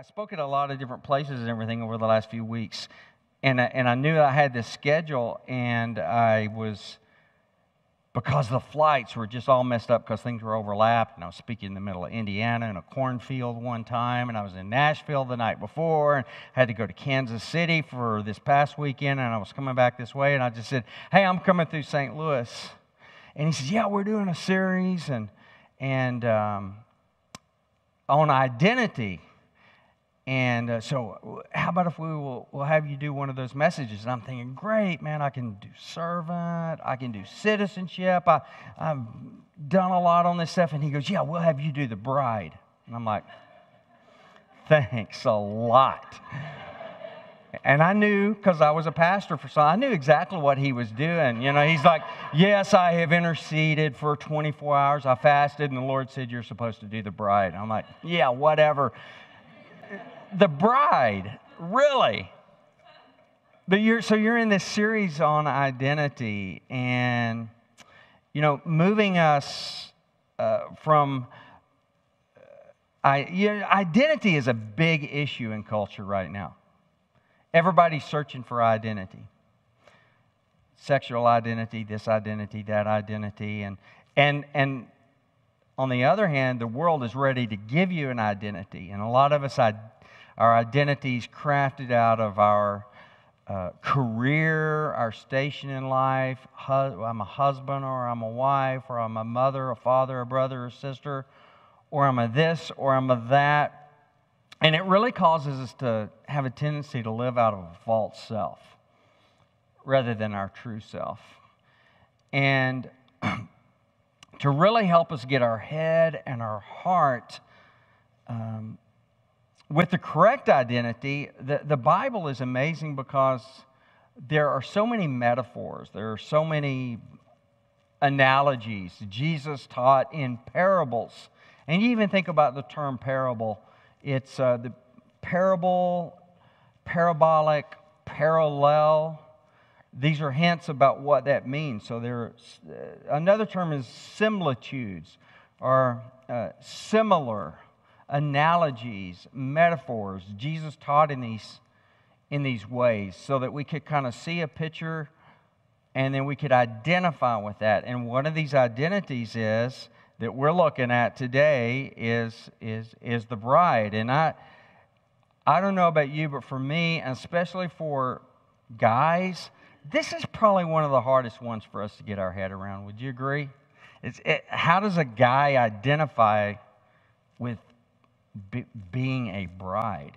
I spoke at a lot of different places and everything over the last few weeks, and I knew I had this schedule, and because the flights were just all messed up because things were overlapped, and I was speaking in the middle of Indiana in a cornfield one time, and I was in Nashville the night before, and had to go to Kansas City for this past weekend, and I was coming back this way, and I just said, hey, I'm coming through St. Louis. And he says, yeah, we're doing a series and on identity. And so how about if we'll have you do one of those messages? And I'm thinking, great, man, I can do servant, I can do citizenship. I've done a lot on this stuff. And he goes, yeah, we'll have you do the bride. And I'm like, thanks a lot. And I knew, because I was a pastor for some, I knew exactly what he was doing. You know, he's like, yes, I have interceded for 24 hours. I fasted, and the Lord said you're supposed to do the bride. I'm like, yeah, whatever. The bride, really? But you're in this series on identity, and moving us from identity is a big issue in culture right now. Everybody's searching for identity, sexual identity, this identity, that identity, and on the other hand, the world is ready to give you an identity, and a lot of us our identities crafted out of our career, our station in life. I'm a husband, or I'm a wife, or I'm a mother, a father, a brother, a sister, or I'm a this, or I'm a that. And it really causes us to have a tendency to live out of a false self rather than our true self. And to really help us get our head and our heart with the correct identity, the Bible is amazing because there are so many metaphors. There are so many analogies. Jesus taught in parables. And you even think about the term parable. It's the parable, parabolic, parallel. These are hints about what that means. So another term is similitudes, or similar analogies, metaphors. Jesus taught in these ways so that we could kind of see a picture and then we could identify with that. And one of these identities that we're looking at today is the bride. And I don't know about you, but for me, and especially for guys, this is probably one of the hardest ones for us to get our head around. Would you agree? How does a guy identify with being a bride?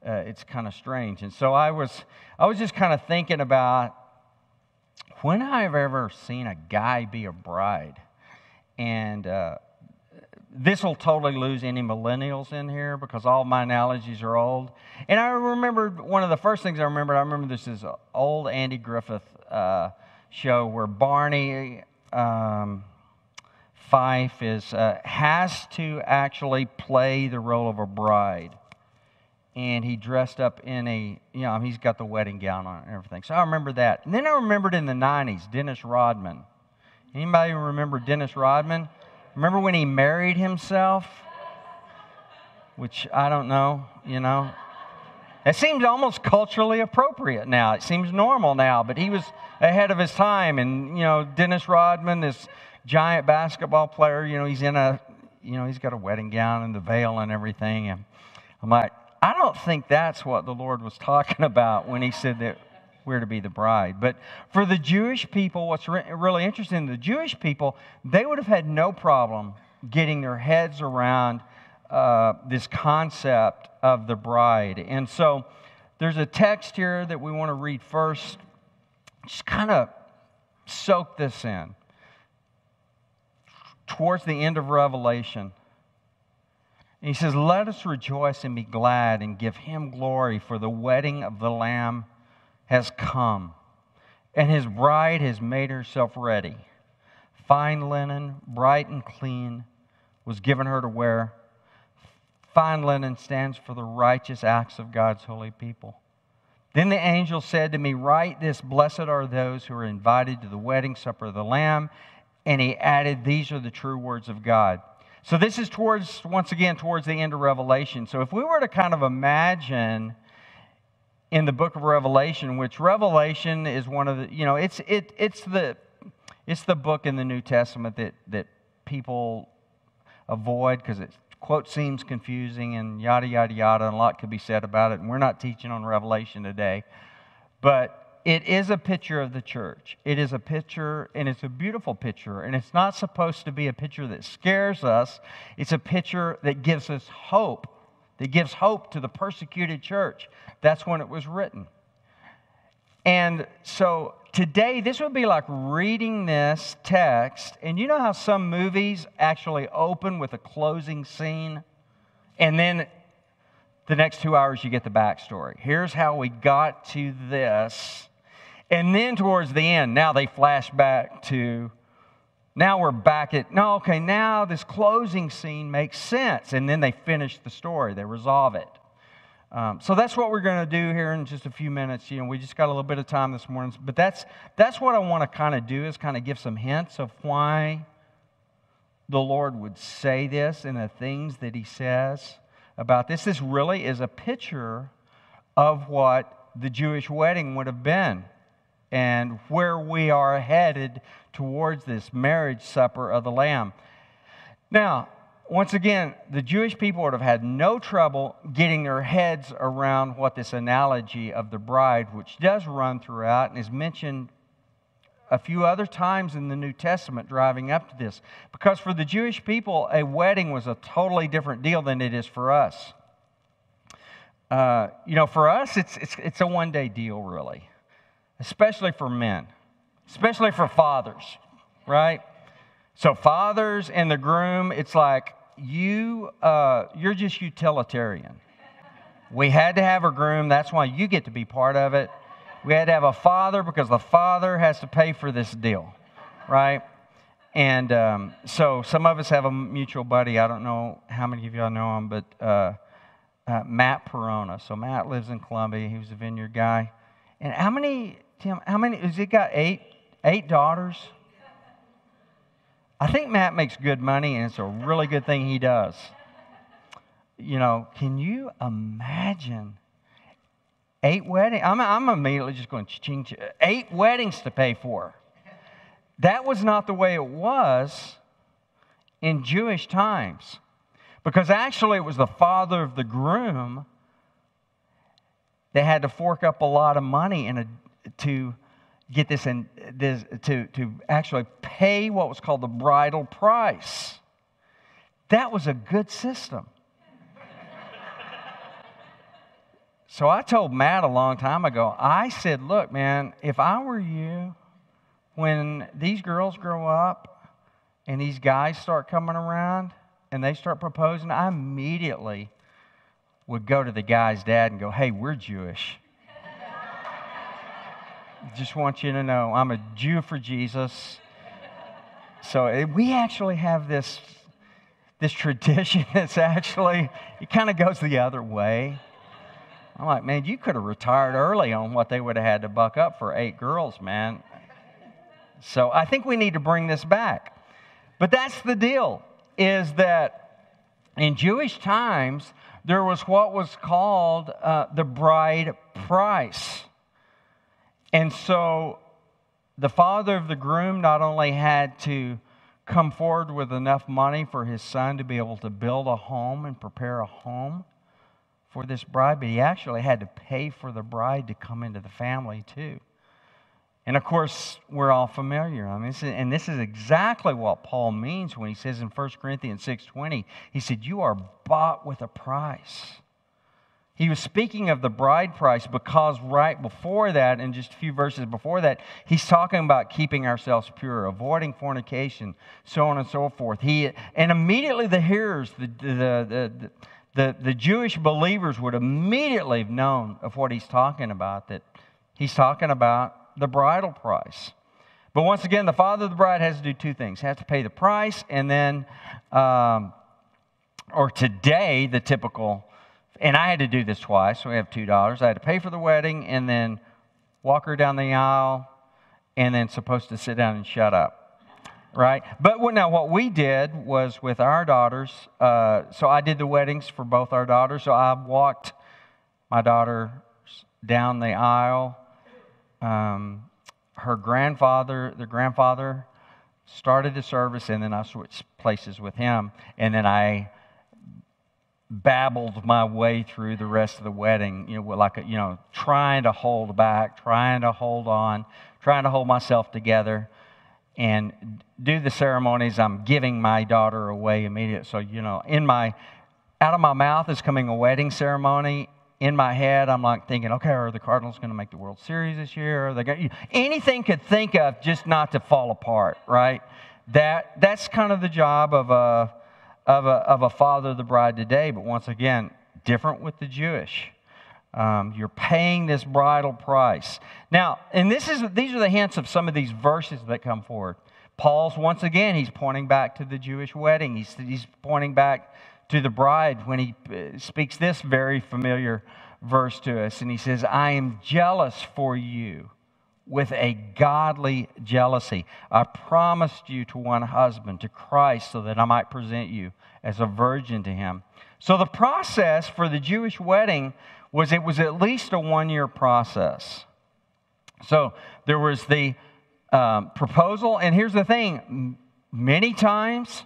It's kind of strange. And so I was just kind of thinking about when I've ever seen a guy be a bride. And this will totally lose any millennials in here because all my analogies are old. And I remember one of the first things I remember this is an old Andy Griffith show where Barney Fife has to actually play the role of a bride. And he dressed up in he's got the wedding gown on and everything. So I remember that. And then I remembered in the 90s, Dennis Rodman. Anybody remember Dennis Rodman? Remember when he married himself? Which I don't know, It seems almost culturally appropriate now. It seems normal now, but he was ahead of his time. And, Dennis Rodman, this giant basketball player, he's he's got a wedding gown and the veil and everything. And I'm like, I don't think that's what the Lord was talking about when he said that we're to be the bride. But for the Jewish people, what's really interesting, the Jewish people, they would have had no problem getting their heads around this concept of the bride. And so there's a text here that we want to read first. Just kind of soak this in. Towards the end of Revelation. And he says, let us rejoice and be glad and give him glory, for the wedding of the Lamb has come, and his bride has made herself ready. Fine linen, bright and clean, was given her to wear. Fine linen stands for the righteous acts of God's holy people. Then the angel said to me, write this, blessed are those who are invited to the wedding supper of the Lamb. And he added, these are the true words of God. So this is once again, towards the end of Revelation. So if we were to kind of imagine in the book of Revelation, which Revelation is one of the, it's the book in the New Testament that people avoid because it, quote, seems confusing and yada, yada, yada, and a lot could be said about it. And we're not teaching on Revelation today. But it is a picture of the church. It is a picture, and it's a beautiful picture. And it's not supposed to be a picture that scares us. It's a picture that gives us hope, that gives hope to the persecuted church. That's when it was written. And so today, this would be like reading this text. And you know how some movies actually open with a closing scene? And then the next 2 hours, you get the backstory. Here's how we got to this. And then towards the end, now they flash back to, now we're back at, no, okay, now this closing scene makes sense. And then they finish the story. They resolve it. So that's what we're going to do here in just a few minutes. We just got a little bit of time this morning. But that's what I want to kind of do, is kind of give some hints of why the Lord would say this and the things that He says about this. This really is a picture of what the Jewish wedding would have been and where we are headed towards this marriage supper of the Lamb. Now, once again, the Jewish people would have had no trouble getting their heads around what this analogy of the bride, which does run throughout and is mentioned a few other times in the New Testament driving up to this. Because for the Jewish people, a wedding was a totally different deal than it is for us. For us, it's a one-day deal, really. Especially for men. Especially for fathers, right? So fathers and the groom, it's like, you're just utilitarian. We had to have a groom. That's why you get to be part of it. We had to have a father because the father has to pay for this deal, right? And so some of us have a mutual buddy. I don't know how many of y'all know him, but Matt Perona. So Matt lives in Columbia. He was a vineyard guy. And Tim, has he got eight daughters? I think Matt makes good money, and it's a really good thing he does. Can you imagine 8 weddings? I'm immediately just going, ching, 8 weddings to pay for. That was not the way it was in Jewish times. Because actually it was the father of the groom that had to fork up a lot of money to get this to actually pay what was called the bridal price. That was a good system. So I told Matt a long time ago, I said, look, man, if I were you, when these girls grow up and these guys start coming around and they start proposing, I immediately would go to the guy's dad and go, hey, we're Jewish. Just want you to know, I'm a Jew for Jesus. So we actually have this tradition that's actually, it kind of goes the other way. I'm like, man, you could have retired early on what they would have had to buck up for 8 girls, man. So I think we need to bring this back. But that's the deal, is that in Jewish times, there was what was called the bride price. And so the father of the groom not only had to come forward with enough money for his son to be able to build a home and prepare a home for this bride, but he actually had to pay for the bride to come into the family too. And of course, we're all familiar. This is exactly what Paul means when he says in 1 Corinthians 6:20, he said, you are bought with a price. He was speaking of the bride price because right before that, and just a few verses before that, he's talking about keeping ourselves pure, avoiding fornication, so on and so forth. And immediately the hearers, the Jewish believers would immediately have known of what he's talking about, that he's talking about the bridal price. But once again, the father of the bride has to do 2 things. He has to pay the price, and then, or today, the typical, and I had to do this twice, so we have $2. I had to pay for the wedding and then walk her down the aisle and then supposed to sit down and shut up. right? But now what we did was with our daughters, so I did the weddings for both our daughters. So I walked my daughter down the aisle. Her grandfather, the grandfather, started the service, and then I switched places with him. And then I babbled my way through the rest of the wedding, trying to hold back, trying to hold on, trying to hold myself together, and do the ceremonies. I'm giving my daughter away immediately. So, out of my mouth is coming a wedding ceremony. In my head, I'm like thinking, okay, are the Cardinals going to make the World Series this year? Are they going anything could think of just not to fall apart, right? That's kind of the job of a father of the bride today. But once again, different with the Jewish. You're paying this bridal price. Now, and these are the hints of some of these verses that come forward. Paul's, once again, he's pointing back to the Jewish wedding. He's pointing back to the bride when he speaks this very familiar verse to us. And he says, I am jealous for you with a godly jealousy. I promised you to one husband, to Christ, so that I might present you as a virgin to him. So the process for the Jewish wedding was at least a 1-year process. So there was the proposal, and here's the thing, many times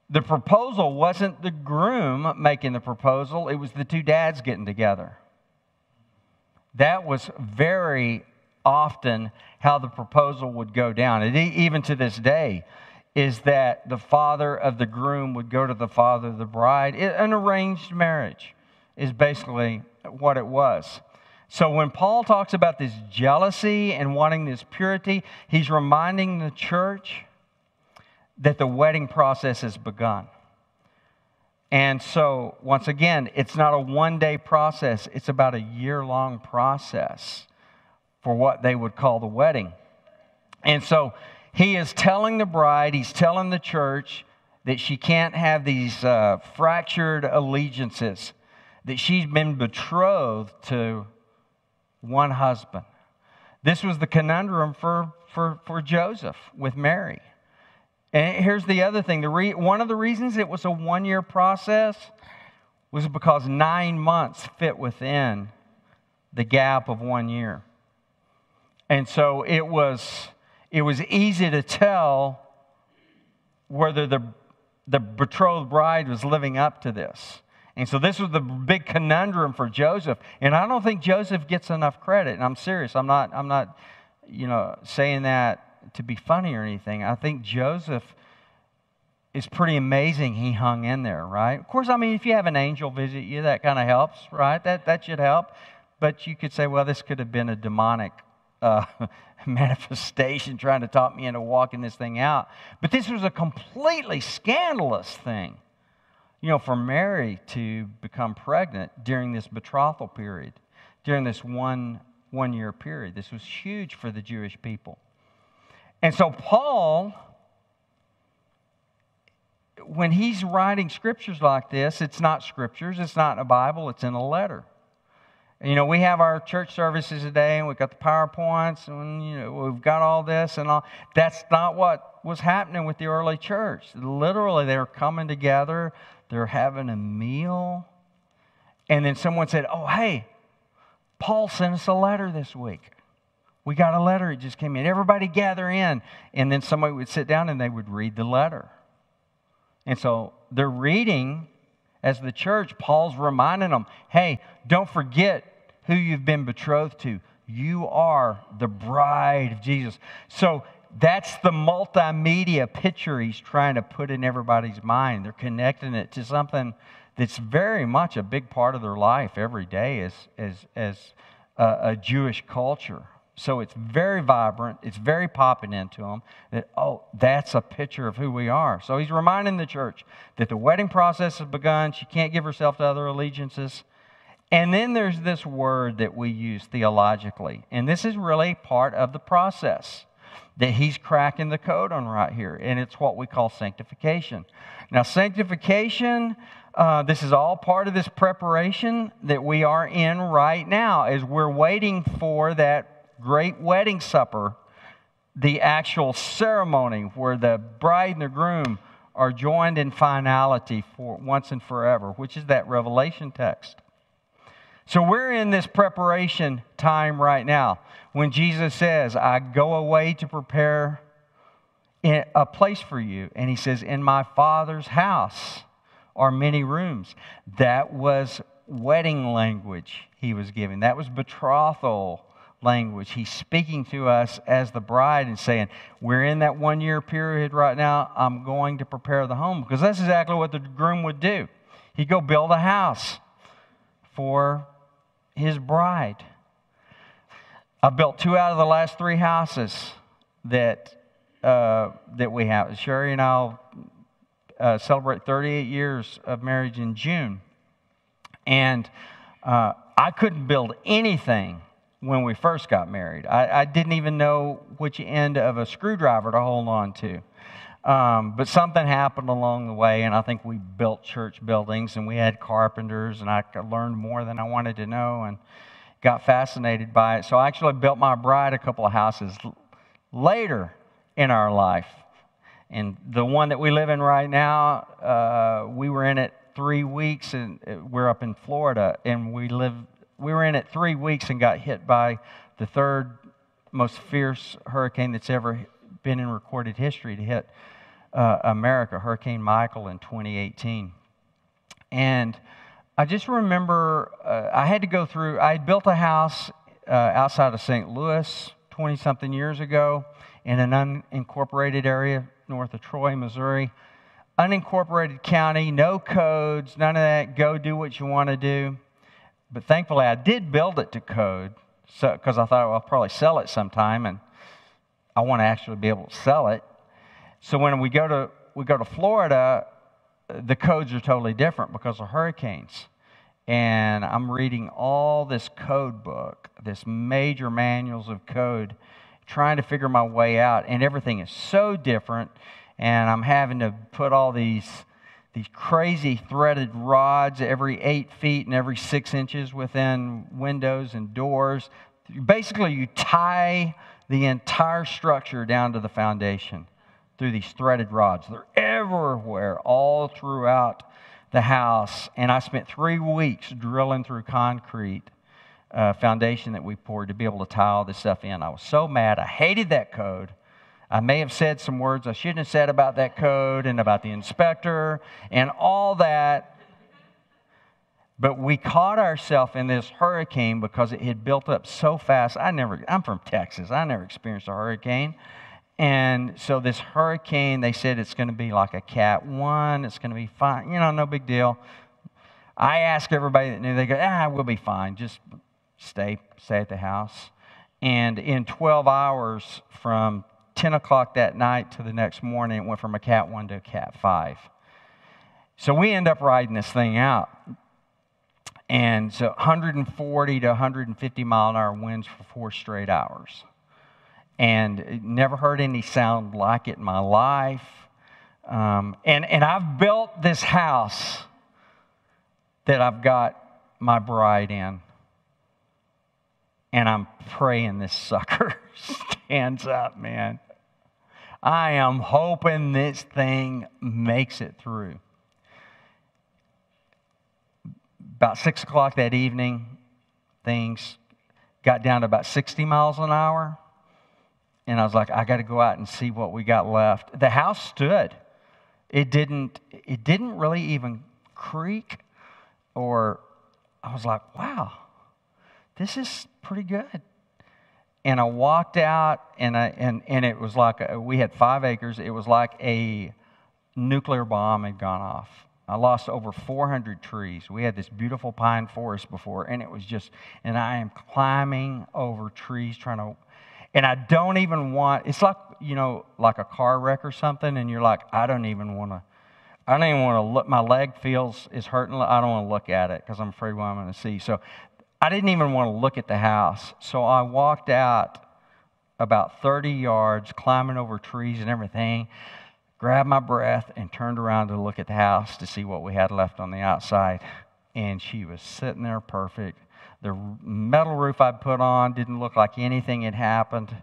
the proposal wasn't the groom making the proposal, it was the two dads getting together. That was very often how the proposal would go down. And even to this day, is that the father of the groom would go to the father of the bride. An arranged marriage is basically what it was. So when Paul talks about this jealousy and wanting this purity, he's reminding the church that the wedding process has begun. And so, once again, it's not a one-day process. It's about a year-long process for what they would call the wedding. And so, he is telling the bride, he's telling the church that she can't have these fractured allegiances, that she's been betrothed to one husband. This was the conundrum for Joseph with Mary. And here's the other thing. One of the reasons it was a 1-year process was because 9 months fit within the gap of 1 year. And so it was easy to tell whether the betrothed bride was living up to this. And so this was the big conundrum for Joseph. And I don't think Joseph gets enough credit. And I'm serious. I'm not saying that to be funny or anything. I think Joseph is pretty amazing. He hung in there, right? Of course, if you have an angel visit you, that kind of helps, right? That should help. But you could say, well, this could have been a demonic manifestation trying to talk me into walking this thing out. But this was a completely scandalous thing, for Mary to become pregnant during this betrothal period, during this one-year period. This was huge for the Jewish people. And so Paul, when he's writing scriptures like this, it's not scriptures, it's not in a Bible, it's in a letter. We have our church services today, and we've got the PowerPoints, and we've got all this and all. That's not what was happening with the early church. Literally, they were coming together, they're having a meal, and then someone said, oh, hey, Paul sent us a letter this week. We got a letter, it just came in. Everybody gather in. And then somebody would sit down and they would read the letter. And so they're reading as the church. Paul's reminding them, hey, don't forget who you've been betrothed to. You are the bride of Jesus. So that's the multimedia picture he's trying to put in everybody's mind. They're connecting it to something that's very much a big part of their life every day as a Jewish culture. So it's very vibrant. It's very popping into them that, that's a picture of who we are. So he's reminding the church that the wedding process has begun. She can't give herself to other allegiances. And then there's this word that we use theologically. And this is really part of the process that he's cracking the code on right here. And it's what we call sanctification. Now, sanctification, this is all part of this preparation that we are in right now as we're waiting for that great wedding supper the actual ceremony where the bride and the groom are joined in finality for once and forever, which is that Revelation text. So we're in this preparation time right now when Jesus says, I go away to prepare a place for you. And he says, in my Father's house are many rooms. That was wedding language he was giving. That was betrothal language. He's speaking to us as the bride and saying, we're in that 1 year period right now. I'm going to prepare the home, because that's exactly what the groom would do. He'd go build a house for his bride. I built 2 out of the last 3 houses that we have. Sherry and I'll celebrate 38 years of marriage in June. And I couldn't build anything when we first got married. I didn't even know which end of a screwdriver to hold on to. But something happened along the way, and I think we built church buildings, and we had carpenters, and I learned more than I wanted to know and got fascinated by it. So I actually built my bride a couple of houses later in our life. And the one that we live in right now, we were in it 3 weeks, and we're up in Florida, and we were in it 3 weeks and got hit by the 3rd most fierce hurricane that's ever been in recorded history to hit America, Hurricane Michael in 2018. And I just remember I had to go through, I had built a house outside of St. Louis 20-something years ago in an unincorporated area north of Troy, Missouri. Unincorporated county, no codes, none of that. Go do what you want to do. But thankfully, I did build it to code, because I thought, well, I'll probably sell it sometime, and I want to actually be able to sell it. So when we go to Florida, the codes are totally different because of hurricanes. And I'm reading all this code book, this major manuals of code, trying to figure my way out, and everything is so different. And I'm having to put all these crazy threaded rods every 8 feet and every 6 inches within windows and doors. Basically, you tie the entire structure down to the foundation through these threaded rods. They're everywhere, all throughout the house. And I spent 3 weeks drilling through concrete foundation that we poured to be able to tie all this stuff in. I was so mad. I hated that code. I may have said some words I shouldn't have said about that code and about the inspector and all that. But we caught ourselves in this hurricane because it had built up so fast. I'm from Texas. I never experienced a hurricane. And so this hurricane, they said it's going to be like a Cat 1. It's going to be fine. No big deal. I asked everybody that knew. They go, we'll be fine. Just stay at the house. And in 12 hours from 10 o'clock that night to the next morning, it went from a Cat 1 to a Cat 5. So we end up riding this thing out. And so 140 to 150 mile an hour winds for 4 straight hours. And never heard any sound like it in my life. And I've built this house that I've got my bride in. And I'm praying this sucker stands up, man. I am hoping this thing makes it through. About 6 o'clock that evening, things got down to about 60 miles an hour. And I was like, I got to go out and see what we got left. The house stood. It didn't really even creak. Or I was like, wow, this is pretty good. And I walked out, and it was like we had 5 acres. It was like a nuclear bomb had gone off. I lost over 400 trees. We had this beautiful pine forest before, and it was just, and I am climbing over trees trying to, and I don't even want, it's like, like a car wreck or something, and you're like, I don't even want to look, my leg is hurting, I don't want to look at it because I'm afraid what I'm going to see. So I didn't even want to look at the house. So I walked out about 30 yards, climbing over trees and everything, grabbed my breath, and turned around to look at the house to see what we had left on the outside. And she was sitting there perfect. The metal roof I'd put on didn't look like anything had happened.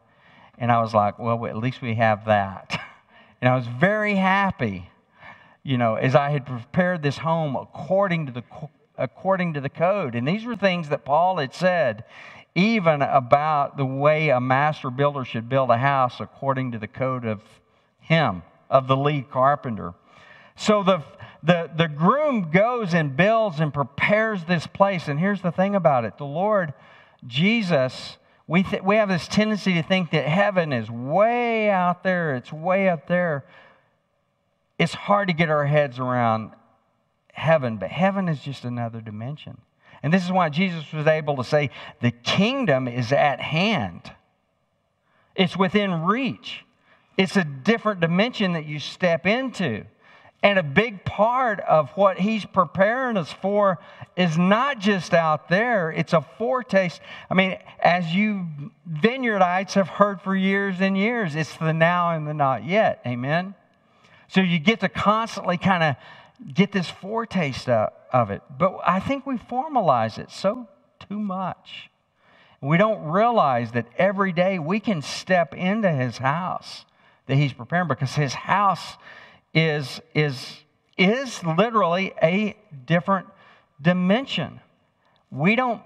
And I was like, well, at least we have that. And I was very happy, as I had prepared this home according to the code. And these were things that Paul had said, even about the way a master builder should build a house according to the code of the lead carpenter. So the groom goes and builds and prepares this place. And here's the thing about it. The Lord Jesus, we have this tendency to think that heaven is way out there. It's way up there. It's hard to get our heads around heaven, but heaven is just another dimension. And this is why Jesus was able to say, the kingdom is at hand. It's within reach. It's a different dimension that you step into. And a big part of what He's preparing us for is not just out there, it's a foretaste. I mean, as you vineyardites have heard for years and years, it's the now and the not yet. Amen? So you get to constantly kind of get this foretaste of it. But I think we formalize it so too much. We don't realize that every day we can step into His house that He's preparing, because His house is literally a different dimension. We don't,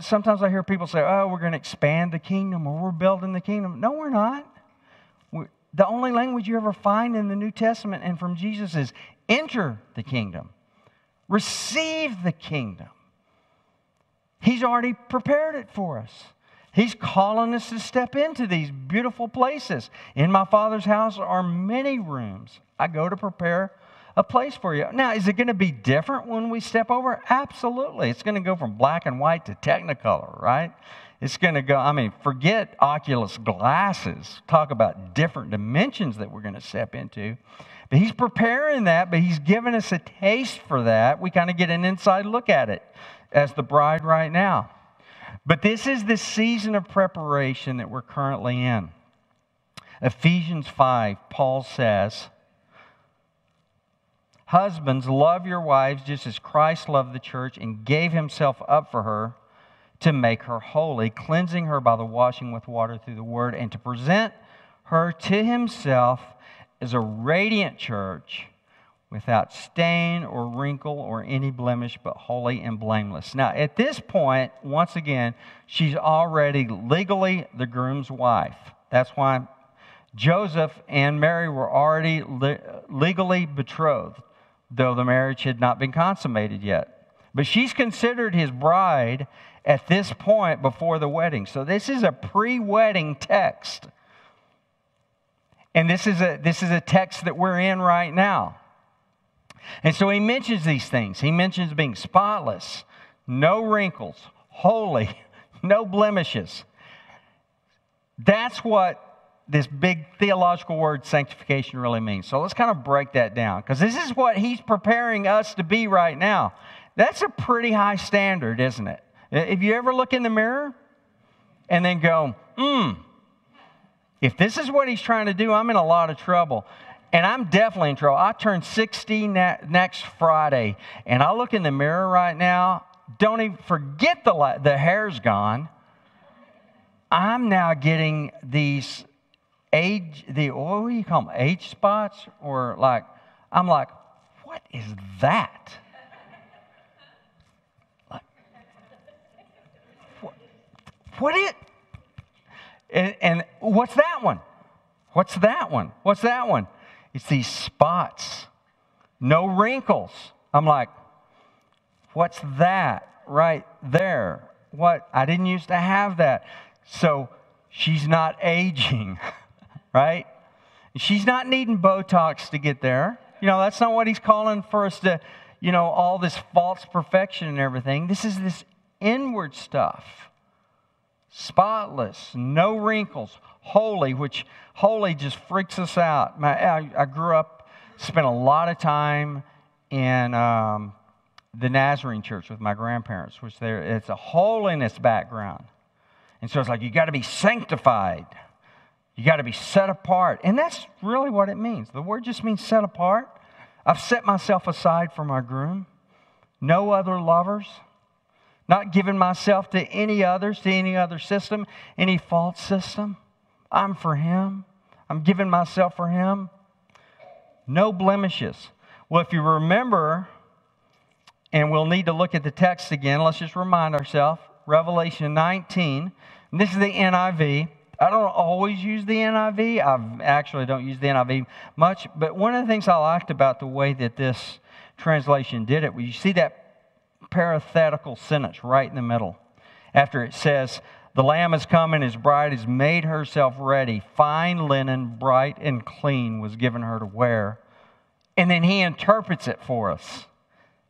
sometimes I hear people say, oh, we're going to expand the kingdom, or we're building the kingdom. No, we're not. The only language you ever find in the New Testament and from Jesus is enter the kingdom. Receive the kingdom. He's already prepared it for us. He's calling us to step into these beautiful places. In my Father's house are many rooms. I go to prepare a place for you. Now, is it going to be different when we step over? Absolutely. It's going to go from black and white to Technicolor, right? It's going to go, forget Oculus glasses. Talk about different dimensions that we're going to step into. But He's preparing that, but He's given us a taste for that. We kind of get an inside look at it as the bride right now. But this is the season of preparation that we're currently in. Ephesians 5, Paul says, husbands, love your wives just as Christ loved the church and gave Himself up for her to make her holy, cleansing her by the washing with water through the word, and to present her to Himself as a radiant church, without stain or wrinkle or any blemish, but holy and blameless. Now, at this point, once again, she's already legally the groom's wife. That's why Joseph and Mary were already legally betrothed, though the marriage had not been consummated yet. But she's considered his bride at this point before the wedding. So this is a pre-wedding text. And this is a text that we're in right now. And so he mentions these things. He mentions being spotless, no wrinkles, holy, no blemishes. That's what this big theological word sanctification really means. So let's kind of break that down, because this is what He's preparing us to be right now. That's a pretty high standard, isn't it? If you ever look in the mirror and then go, if this is what He's trying to do, I'm in a lot of trouble. And I'm definitely in trouble. I turn 60 next Friday, and I look in the mirror right now. Don't even forget the hair's gone. I'm now getting these what do you call them? Age spots? Or I'm like, what is that? And what's that one? What's that one? What's that one? It's these spots. No wrinkles. I'm like, what's that right there? What? I didn't used to have that. So she's not aging, right? She's not needing Botox to get there. That's not what He's calling for us to, all this false perfection and everything. This is this inward stuff. Spotless, no wrinkles, holy, which holy just freaks us out. I grew up, spent a lot of time in the Nazarene church with my grandparents, which it's a holiness background. And so it's like, you got to be sanctified. You got to be set apart. And that's really what it means. The word just means set apart. I've set myself aside for my groom. No other lovers. Not giving myself to any others, to any other system, any false system. I'm for Him. I'm giving myself for Him. No blemishes. Well, if you remember, and we'll need to look at the text again, let's just remind ourselves, Revelation 19, and this is the NIV. I don't always use the NIV. I actually don't use the NIV much, but one of the things I liked about the way that this translation did it was you see that parenthetical sentence right in the middle. After it says, the Lamb has come and His bride has made herself ready. Fine linen, bright and clean, was given her to wear. And then He interprets it for us.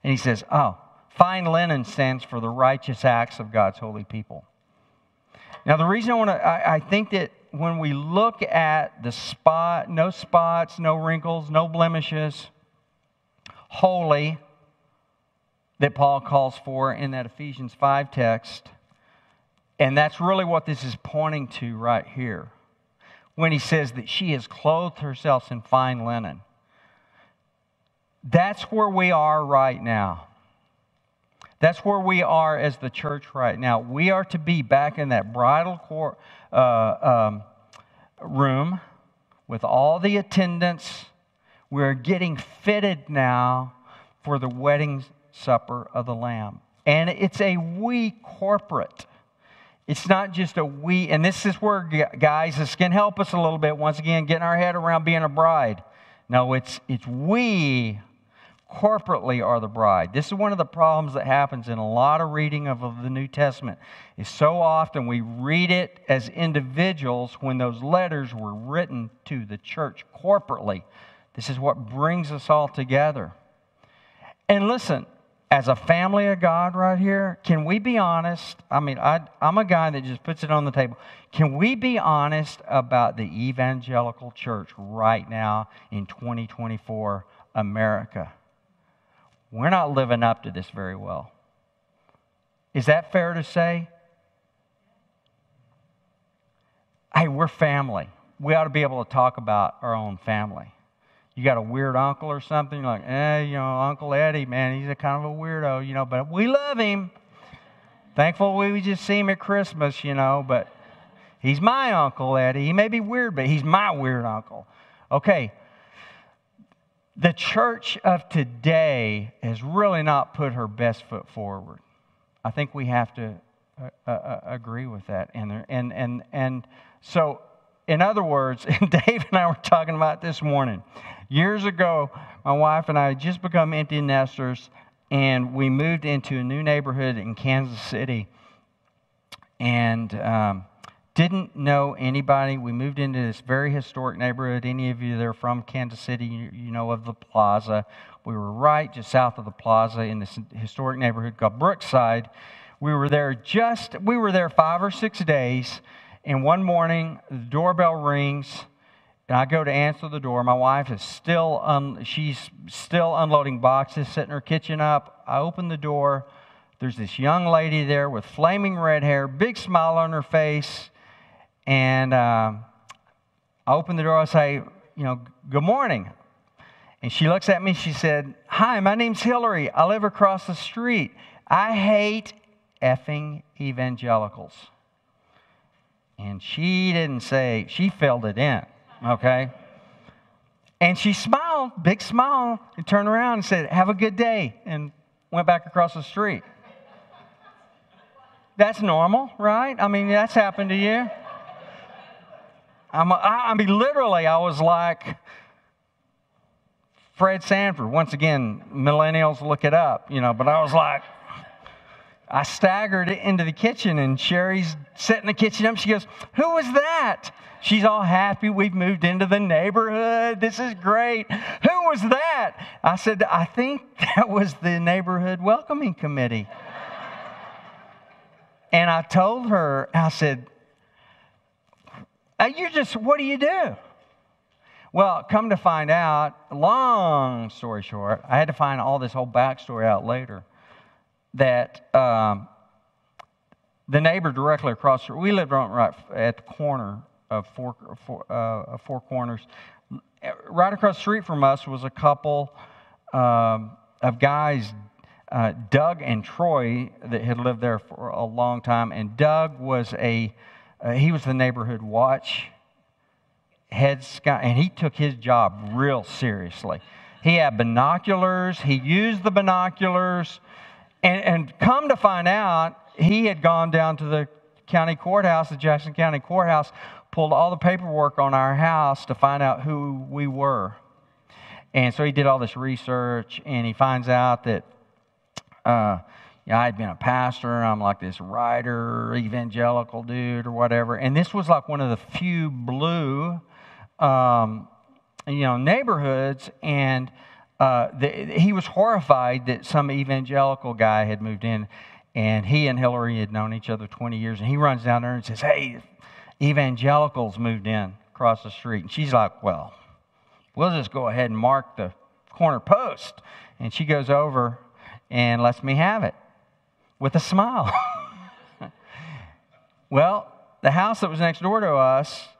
And He says, oh, fine linen stands for the righteous acts of God's holy people. Now, the reason I think that when we look at the no spots, no wrinkles, no blemishes, holy, that Paul calls for in that Ephesians 5 text, and that's really what this is pointing to right here, when he says that she has clothed herself in fine linen. That's where we are right now. That's where we are as the church right now. We are to be back in that bridal room with all the attendants. We're getting fitted now for the wedding supper of the Lamb. And it's a we corporate. It's not just a we. And this is where, guys, this can help us a little bit. Once again, getting our head around being a bride. No, it's we corporately are the bride. This is one of the problems that happens in a lot of reading of the New Testament. Is so often we read it as individuals when those letters were written to the church corporately. This is what brings us all together. And listen, as a family of God right here, can we be honest? I mean, I'm a guy that just puts it on the table. Can we be honest about the evangelical church right now in 2024 America? We're not living up to this very well. Is that fair to say? Hey, we're family. We ought to be able to talk about our own family. You got a weird uncle or something, you're like, Uncle Eddie, man, he's a kind of a weirdo, but we love him. Thankful we just see him at Christmas, but he's my Uncle Eddie. He may be weird, but he's my weird uncle. Okay. The church of today has really not put her best foot forward. I think we have to agree with that. And so, in other words, Dave and I were talking about this morning. Years ago, my wife and I had just become empty nesters, and we moved into a new neighborhood in Kansas City, and didn't know anybody. We moved into this very historic neighborhood. Any of you that are from Kansas City, you know of the Plaza. We were right just south of the Plaza in this historic neighborhood called Brookside. We were there 5 or 6 days, and one morning the doorbell rings, and I go to answer the door. My wife is she's still unloading boxes, setting her kitchen up. I open the door. There's this young lady there with flaming red hair, big smile on her face. And I open the door, I say, good morning. And she looks at me, she said, hi, my name's Hillary. I live across the street. I hate effing evangelicals. And she didn't say, she filled it in, okay? And she smiled, big smile, and turned around and said, have a good day, and went back across the street. That's normal, right? I mean, that's happened to you. Literally, I was like Fred Sanford. Once again, millennials, look it up, but I was like, I staggered into the kitchen, and Sherry's setting the kitchen up. She goes, who was that? She's all happy. We've moved into the neighborhood. This is great. Who was that? I said, I think that was the neighborhood welcoming committee. And I told her, I said, what do you do? Well, come to find out, long story short, I had to find all this whole backstory out later, that the neighbor directly across, we lived right at the corner of Four Corners. Right across the street from us was a couple of guys, Doug and Troy, that had lived there for a long time. And Doug was he was the neighborhood watch head scout, and he took his job real seriously. He had binoculars. He used the binoculars. And come to find out, he had gone down to the county courthouse, the Jackson County Courthouse, pulled all the paperwork on our house to find out who we were. And so he did all this research, and he finds out that I had been a pastor. I'm like this writer, evangelical dude or whatever. And this was like one of the few blue, neighborhoods. And he was horrified that some evangelical guy had moved in. And he and Hillary had known each other 20 years. And he runs down there and says, "Hey, evangelicals moved in across the street." And she's like, "Well, we'll just go ahead and mark the corner post." And she goes over and lets me have it with a smile. Well, the house that was next door to us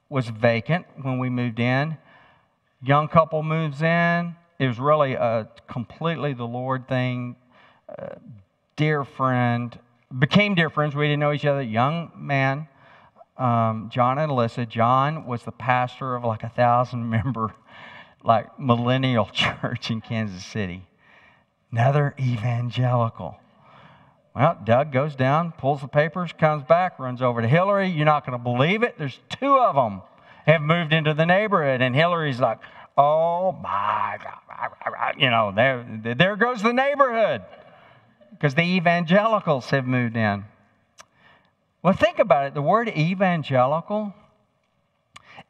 was vacant when we moved in. Young couple moves in. It was really a completely the Lord thing. Dear friend, became dear friends. We didn't know each other. Young man, John and Alyssa. John was the pastor of like 1,000-member, like millennial church in Kansas City. Another evangelical. Well, Doug goes down, pulls the papers, comes back, runs over to Hillary. You're not going to believe it. There's 2 of them have moved into the neighborhood, and Hillary's like, "Oh my God!" There goes the neighborhood. Because the evangelicals have moved in. Well, think about it. The word evangelical,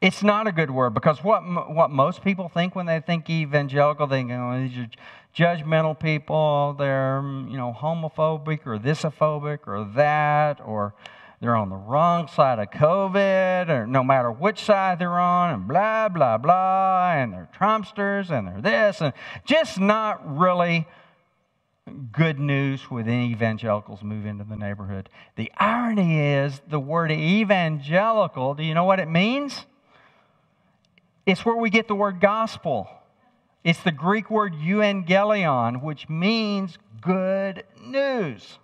it's not a good word, because what most people think when they think evangelical, they think, these are judgmental people. They're homophobic or thisophobic or that, or they're on the wrong side of COVID, or no matter which side they're on, and blah blah blah, and they're Trumpsters, and they're this, and just not really good news when evangelicals move into the neighborhood. The irony is the word evangelical, do you know what it means? It's where we get the word gospel. It's the Greek word euangelion, which means good news.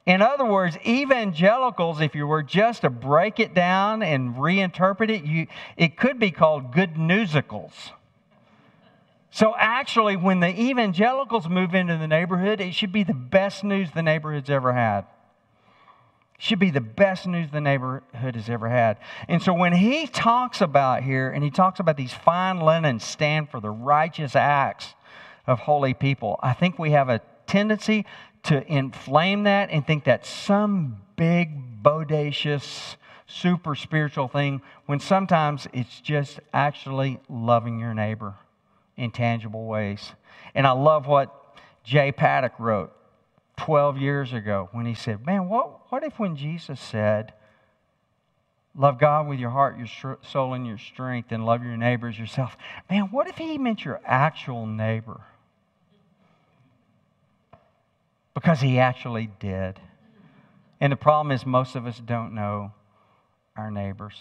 In other words, evangelicals, if you were just to break it down and reinterpret it, it could be called good newsicals. So actually, when the evangelicals move into the neighborhood, it should be the best news the neighborhood's ever had. It should be the best news the neighborhood has ever had. And so when he talks about here, and he talks about these fine linen stand for the righteous acts of holy people, I think we have a tendency to inflame that and think that's some big, bodacious, super spiritual thing, when sometimes it's just actually loving your neighbor in tangible ways. And I love what Jay Paddock wrote 12 years ago when he said, man, what if when Jesus said, love God with your heart, your soul, and your strength, and love your neighbor as yourself. Man, what if he meant your actual neighbor? Because he actually did. And the problem is most of us don't know our neighbors.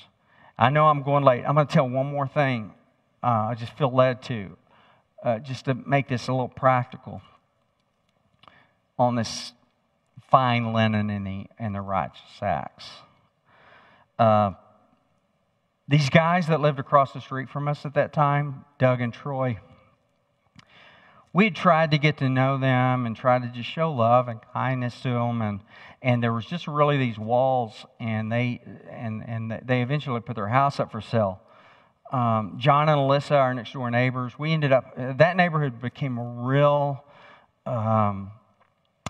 I know I'm going late. I'm going to tell one more thing. I just feel led to. Just to make this a little practical on this fine linen and the righteous acts. These guys that lived across the street from us at that time, Doug and Troy, we had tried to get to know them and try to just show love and kindness to them, and there was just really these walls, and they eventually put their house up for sale. John and Alyssa, our next door neighbors, we ended up, that neighborhood became a real,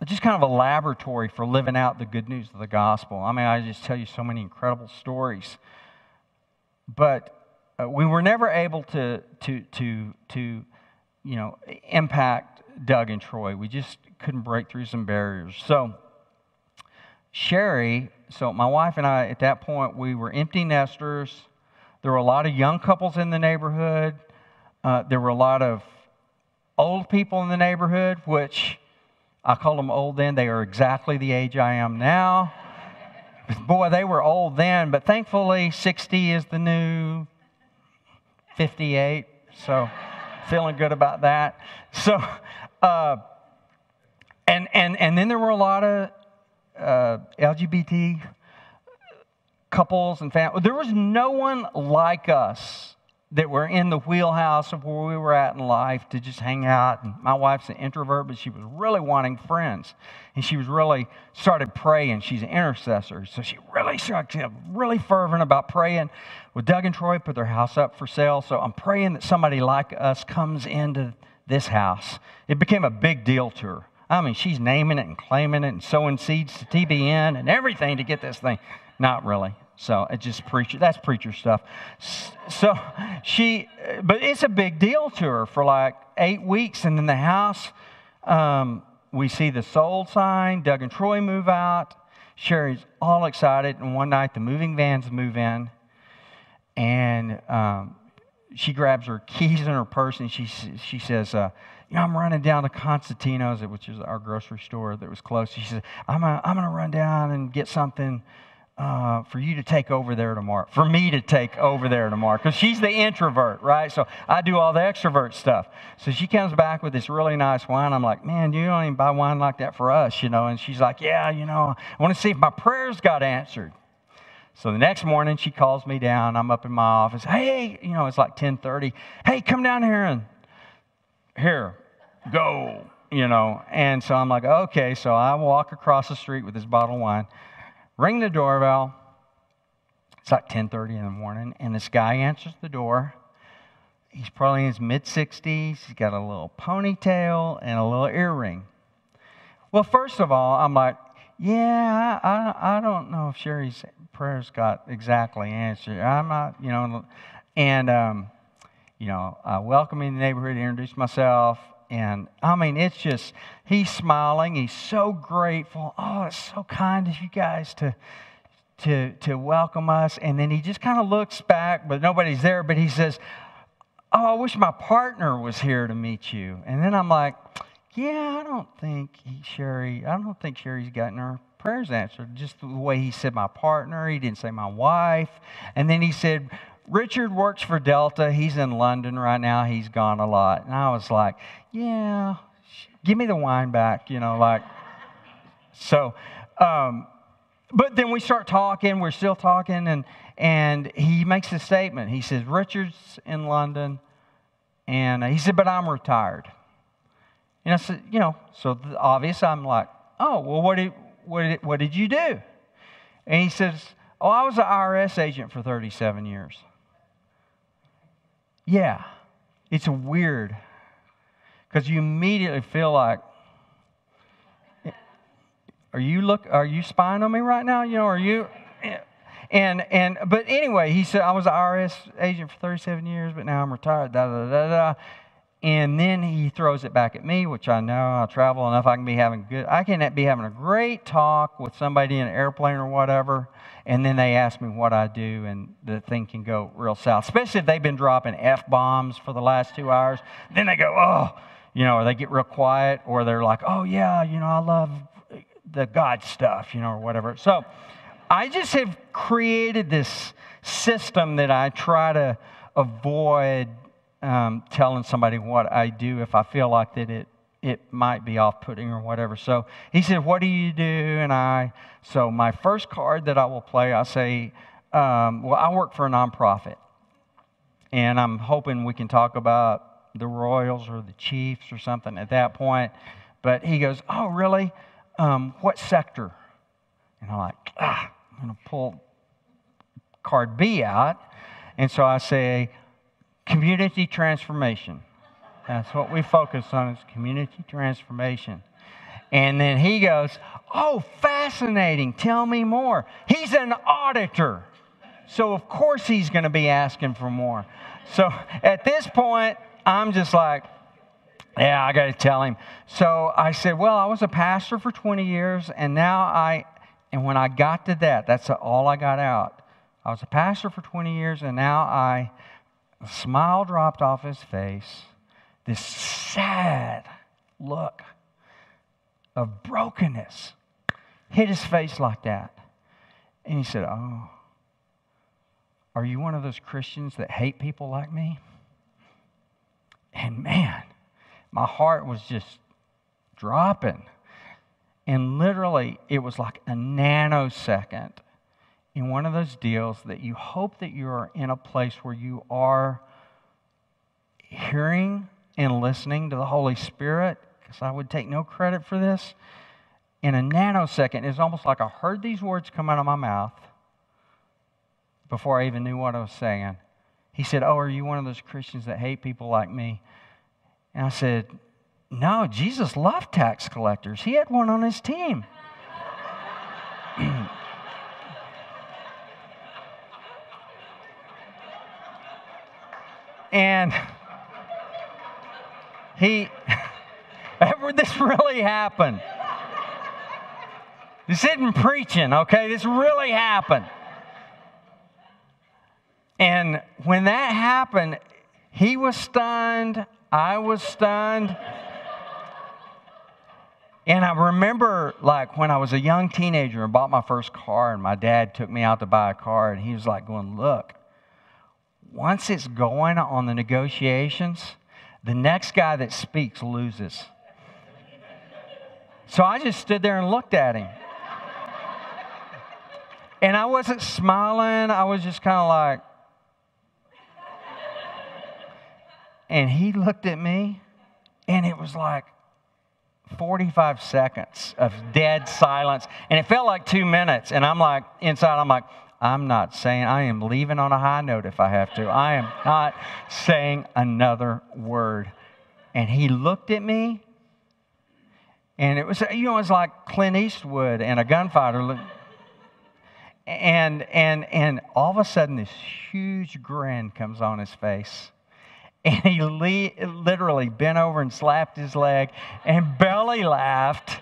just kind of a laboratory for living out the good news of the gospel. I mean, I just tell you so many incredible stories. But we were never able to impact Doug and Troy. We just couldn't break through some barriers. So Sherry, my wife and I, at that point, we were empty nesters. There were a lot of young couples in the neighborhood. There were a lot of old people in the neighborhood, which I called them old then. They are exactly the age I am now. Boy, they were old then, but thankfully 60 is the new 58. So feeling good about that. So, and then there were a lot of LGBT couples and family. There was no one like us that were in the wheelhouse of where we were at in life to just hang out. And my wife's an introvert, but she was really wanting friends. And she was really started praying. She's an intercessor. So she really started really fervent about praying. Well, Doug and Troy put their house up for sale. So I'm praying that somebody like us comes into this house. It became a big deal to her. I mean, she's naming it and claiming it and sowing seeds to TBN and everything to get this thing. Not really. So it's just that's preacher stuff. So but it's a big deal to her for like 8 weeks. And then the house, we see the sold sign. Doug and Troy move out. Sherry's all excited. And one night the moving vans move in. And she grabs her keys in her purse and she says, I'm running down to Constantino's, which is our grocery store that was close. She says, I'm going to run down and get something for you to take over there tomorrow. For me to take over there tomorrow. Because she's the introvert, right? So I do all the extrovert stuff. So she comes back with this really nice wine. I'm like, man, you don't even buy wine like that for us, And she's like, yeah, I want to see if my prayers got answered. So the next morning, she calls me down. I'm up in my office. Hey, it's like 10:30. Hey, come down here and here, go, And so I'm like, okay. So I walk across the street with this bottle of wine, ring the doorbell. It's like 10:30 in the morning, and this guy answers the door. He's probably in his mid-60s. He's got a little ponytail and a little earring. Well, first of all, I'm like, yeah, I don't know if Sherry's prayers got exactly answered. I'm not, and, I welcome me in the neighborhood, introduce myself. And, it's just, he's smiling. He's so grateful. Oh, it's so kind of you guys to welcome us. And then he just kind of looks back, but nobody's there. But he says, oh, I wish my partner was here to meet you. And then I'm like, yeah, I don't think Sherry's gotten her prayers answered. Just the way he said my partner, he didn't say my wife. And then he said, Richard works for Delta. He's in London right now. He's gone a lot. And I was like, yeah, give me the wine back, So, but then we start talking. We're still talking. And he makes a statement. He says, Richard's in London. And he said, but I'm retired. And I said, so obvious. I'm like, oh, well, what did you do? And he says, oh, I was an IRS agent for 37 years. Yeah, it's weird because you immediately feel like, are you spying on me right now? Are you? But anyway, he said I was an IRS agent for 37 years, but now I'm retired. Da da da da. And then he throws it back at me, which I know I travel enough. I can be having a great talk with somebody in an airplane or whatever. And then they ask me what I do, and the thing can go real south. Especially if they've been dropping F-bombs for the last 2 hours. Then they go, oh, or they get real quiet, or they're like, oh yeah, I love the God stuff, or whatever. So I just have created this system that I try to avoid telling somebody what I do if I feel like that it might be off-putting or whatever. So he said, what do you do? And so my first card that I will play, I say, well, I work for a nonprofit. And I'm hoping we can talk about the Royals or the Chiefs or something at that point. But he goes, oh, really? What sector? And I'm like, I'm going to pull card B out. And so I say, community transformation. That's what we focus on, is community transformation. And then he goes, oh, fascinating. Tell me more. He's an auditor. So, of course, he's going to be asking for more. So, at this point, I'm just like, yeah, I got to tell him. So, I said, well, I was a pastor for 20 years, and and when I got to that, that's all I got out. I was a pastor for 20 years, and now a smile dropped off his face. This sad look of brokenness hit his face like that. And he said, oh, are you one of those Christians that hate people like me? And man, my heart was just dropping. And literally, it was like a nanosecond. in one of those deals that you hope that you are in a place where you are hearing and listening to the Holy Spirit, because I would take no credit for this. In a nanosecond, it's almost like I heard these words come out of my mouth before I even knew what I was saying. He said, "Oh, are you one of those Christians that hate people like me?" And I said, "No, Jesus loved tax collectors. He had one on his team." And this really happened. This isn't preaching, okay? This really happened. And when that happened, he was stunned. I was stunned. And I remember, like, when I was a young teenager and bought my first car, and my dad took me out to buy a car, and he was like going, "Look, once it's going on the negotiations, the next guy that speaks loses." So I just stood there and looked at him. And I wasn't smiling. I was just kind of like, and he looked at me, and it was like 45 seconds of dead silence. And it felt like 2 minutes. And I'm like, inside, I'm like, I'm not saying, I am leaving on a high note if I have to. I am not saying another word. And he looked at me, and it was, it was like Clint Eastwood and a gunfighter. And all of a sudden, this huge grin comes on his face. And he literally bent over and slapped his leg and belly laughed.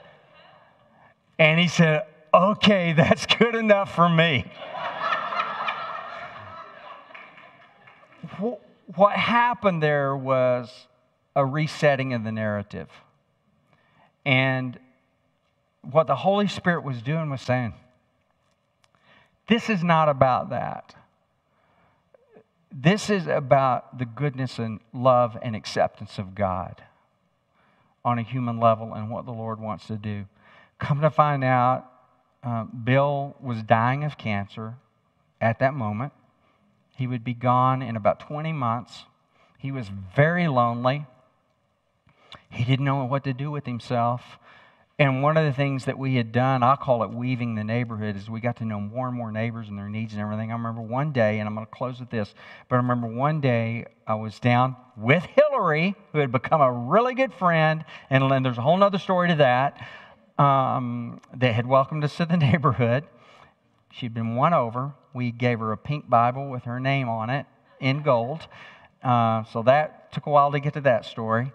And he said, "Okay, that's good enough for me." What happened there was a resetting of the narrative. And what the Holy Spirit was doing was saying, this is not about that. This is about the goodness and love and acceptance of God on a human level and what the Lord wants to do. Come to find out, Bill was dying of cancer at that moment. He would be gone in about 20 months. He was very lonely. He didn't know what to do with himself. And one of the things that we had done, I'll call it weaving the neighborhood, is we got to know more and more neighbors and their needs and everything. I remember one day, and I'm going to close with this, but I remember one day I was down with Hillary, who had become a really good friend, and there's a whole other story to that, that had welcomed us to the neighborhood. She'd been won over. We gave her a pink Bible with her name on it in gold. So that took a while to get to that story.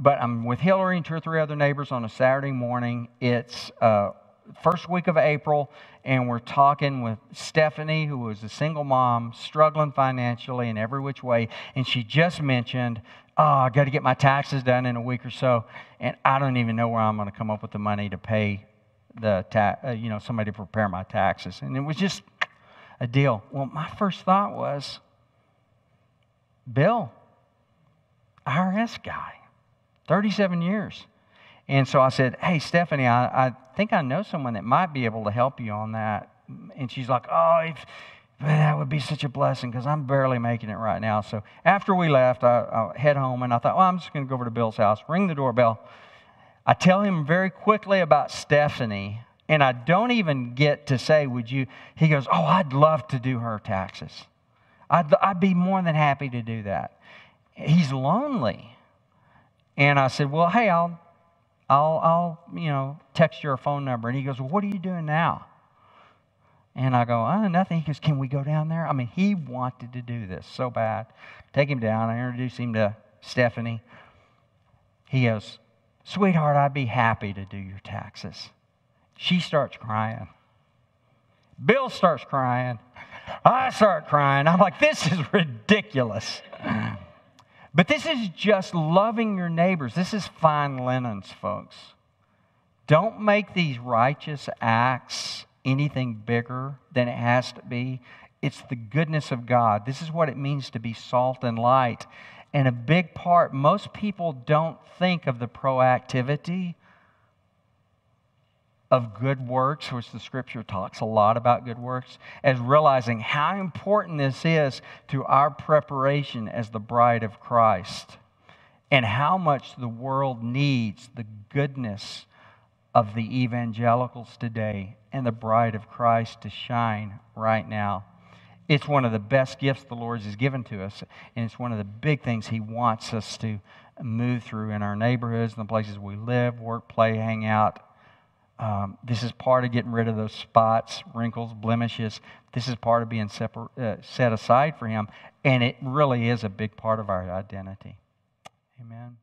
But I'm with Hillary and 2 or 3 other neighbors on a Saturday morning. It's first week of April, and we're talking with Stephanie, who was a single mom, struggling financially in every which way. And she just mentioned, "Oh, I got to get my taxes done in a week or so, and I don't even know where I'm going to come up with the money to pay the somebody to prepare my taxes." And it was just a deal. Well, my first thought was, Bill, IRS guy. 37 years. And so I said, "Hey, Stephanie, I think I know someone that might be able to help you on that." And she's like, "Oh, that would be such a blessing because I'm barely making it right now." So after we left, I head home, and I thought, well, I'm just going to go over to Bill's house, ring the doorbell. I tell him very quickly about Stephanie, and I don't even get to say, "Would you?" He goes, "Oh, I'd love to do her taxes. I'd be more than happy to do that." He's lonely. And I said, "Well, hey, I'll text you her phone number." And he goes, "Well, what are you doing now?" And I go, "Nothing." He goes, "Can we go down there?" I mean, he wanted to do this so bad. Take him down. I introduce him to Stephanie. He goes, "Sweetheart, I'd be happy to do your taxes." She starts crying. Bill starts crying. I start crying. I'm like, this is ridiculous. But this is just loving your neighbors. This is fine linens, folks. Don't make these righteous acts anything bigger than it has to be. It's the goodness of God. This is what it means to be salt and light. And a big part, most people don't think of the proactivity of good works, which the Scripture talks a lot about good works, as realizing how important this is to our preparation as the bride of Christ, and how much the world needs the goodness of the evangelicals today and the bride of Christ to shine right now. It's one of the best gifts the Lord has given to us, and it's one of the big things He wants us to move through in our neighborhoods and the places we live, work, play, hang out. This is part of getting rid of those spots, wrinkles, blemishes. This is part of being set aside for Him, and it really is a big part of our identity. Amen.